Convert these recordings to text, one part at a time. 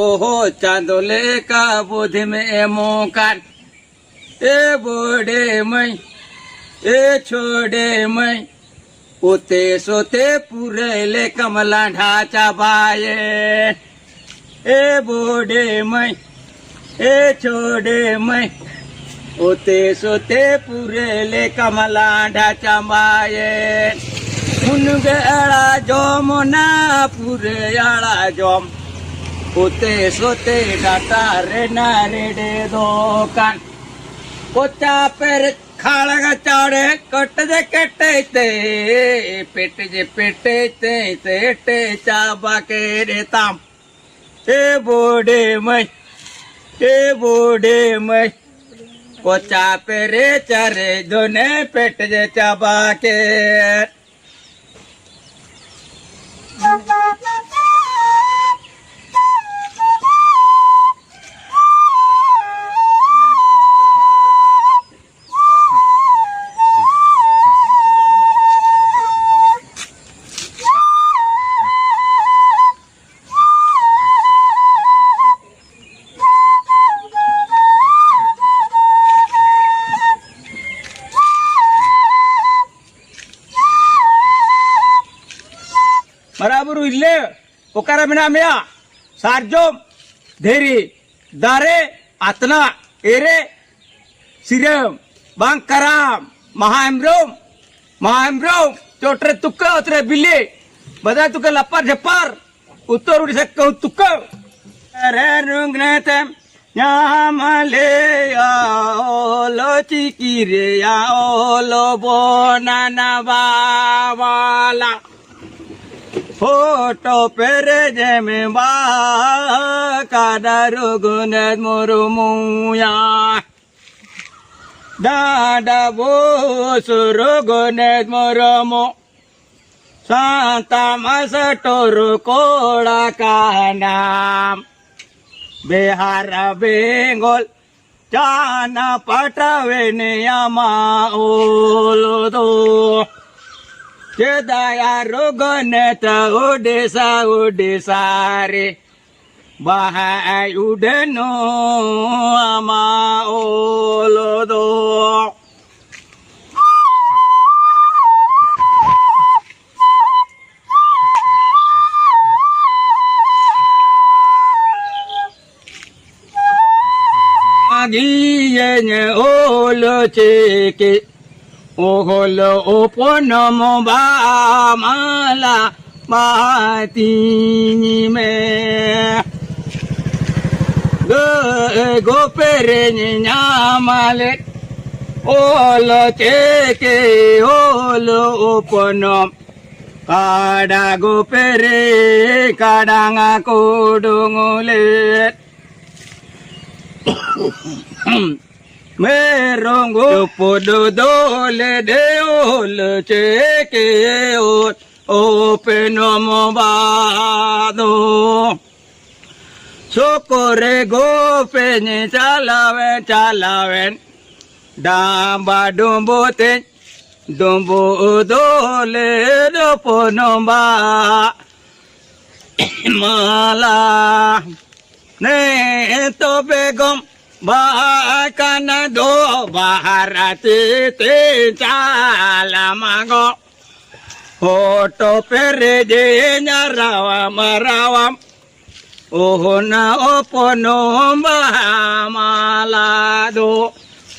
ओहो चांदोले का बुद्धि में मोकान ए बोड़े मई ए छोड़े मई उते सोते पूरे ले कमला ढाचा बाये ए बोड़े मई ए छोड़े मई उते सोते पूरे ले कमला ढाचा बाये उनगे अड़ा जोम ना पूरे अड़ा जोम उते सोते डाटा रे ना रेडे दोकान पोचा पर खाड़गा चाड़े कट जे कटे ते पेट जे पेटे ते टे चाबा के रेताम ए बोड़े मई पोचा पेरे चरे दोने पेट जे चाबा के बराबर इल्ले ओकारा बिना मिया सारजोम धेरी दारे आतना एरे सिरम बांकराम महाएम्रोम चोटरे तुक्का उतरे बिल्ली बदा तुक्का लप्पर झप्पर उत्तर उड़ीसा कहू तुक्का रे रुंगने यामले ओलो चिकिरे या ओलो बोनाना बावाला फोटो पेरे जेमे बा कादारू गुने मुरुमुया दादा बो सुरु गुने मुरुमु सांता मसटोरु कोड़ा का नाम बिहार बेंगोल चाना पटावे ने यामा ओलो दो Kedaya rogoneta udesa re bahai udeno ama olodo agiye olo cheke ओहोलो ओपोनमो बामाला माती में गोपेरे न्यामाले ओलो चेके ओलो ओपोनम काड़ा गोपेरे काड़ांगा कोडोंगोले मेरोंगो पोदो दोले दे ओल चेके ओपेनो मोबादो सोकोरे गोपेने चालावेन डांबा डुम्बोते डुम्बो दोले दोपोनो बा माला ने तो बेगम Bakana do baharati te chala mago Foto pereje marawam Ohona opono bahamalado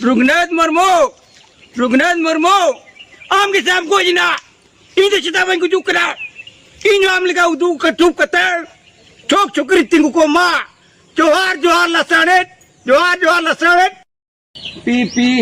Rugnath Murmu Am ke sam ko jina Ini cita ban ku jukra Ini am lika udu katup katel Chok chokri tingu ko ma Johar lasanet Johar lasanet Pipi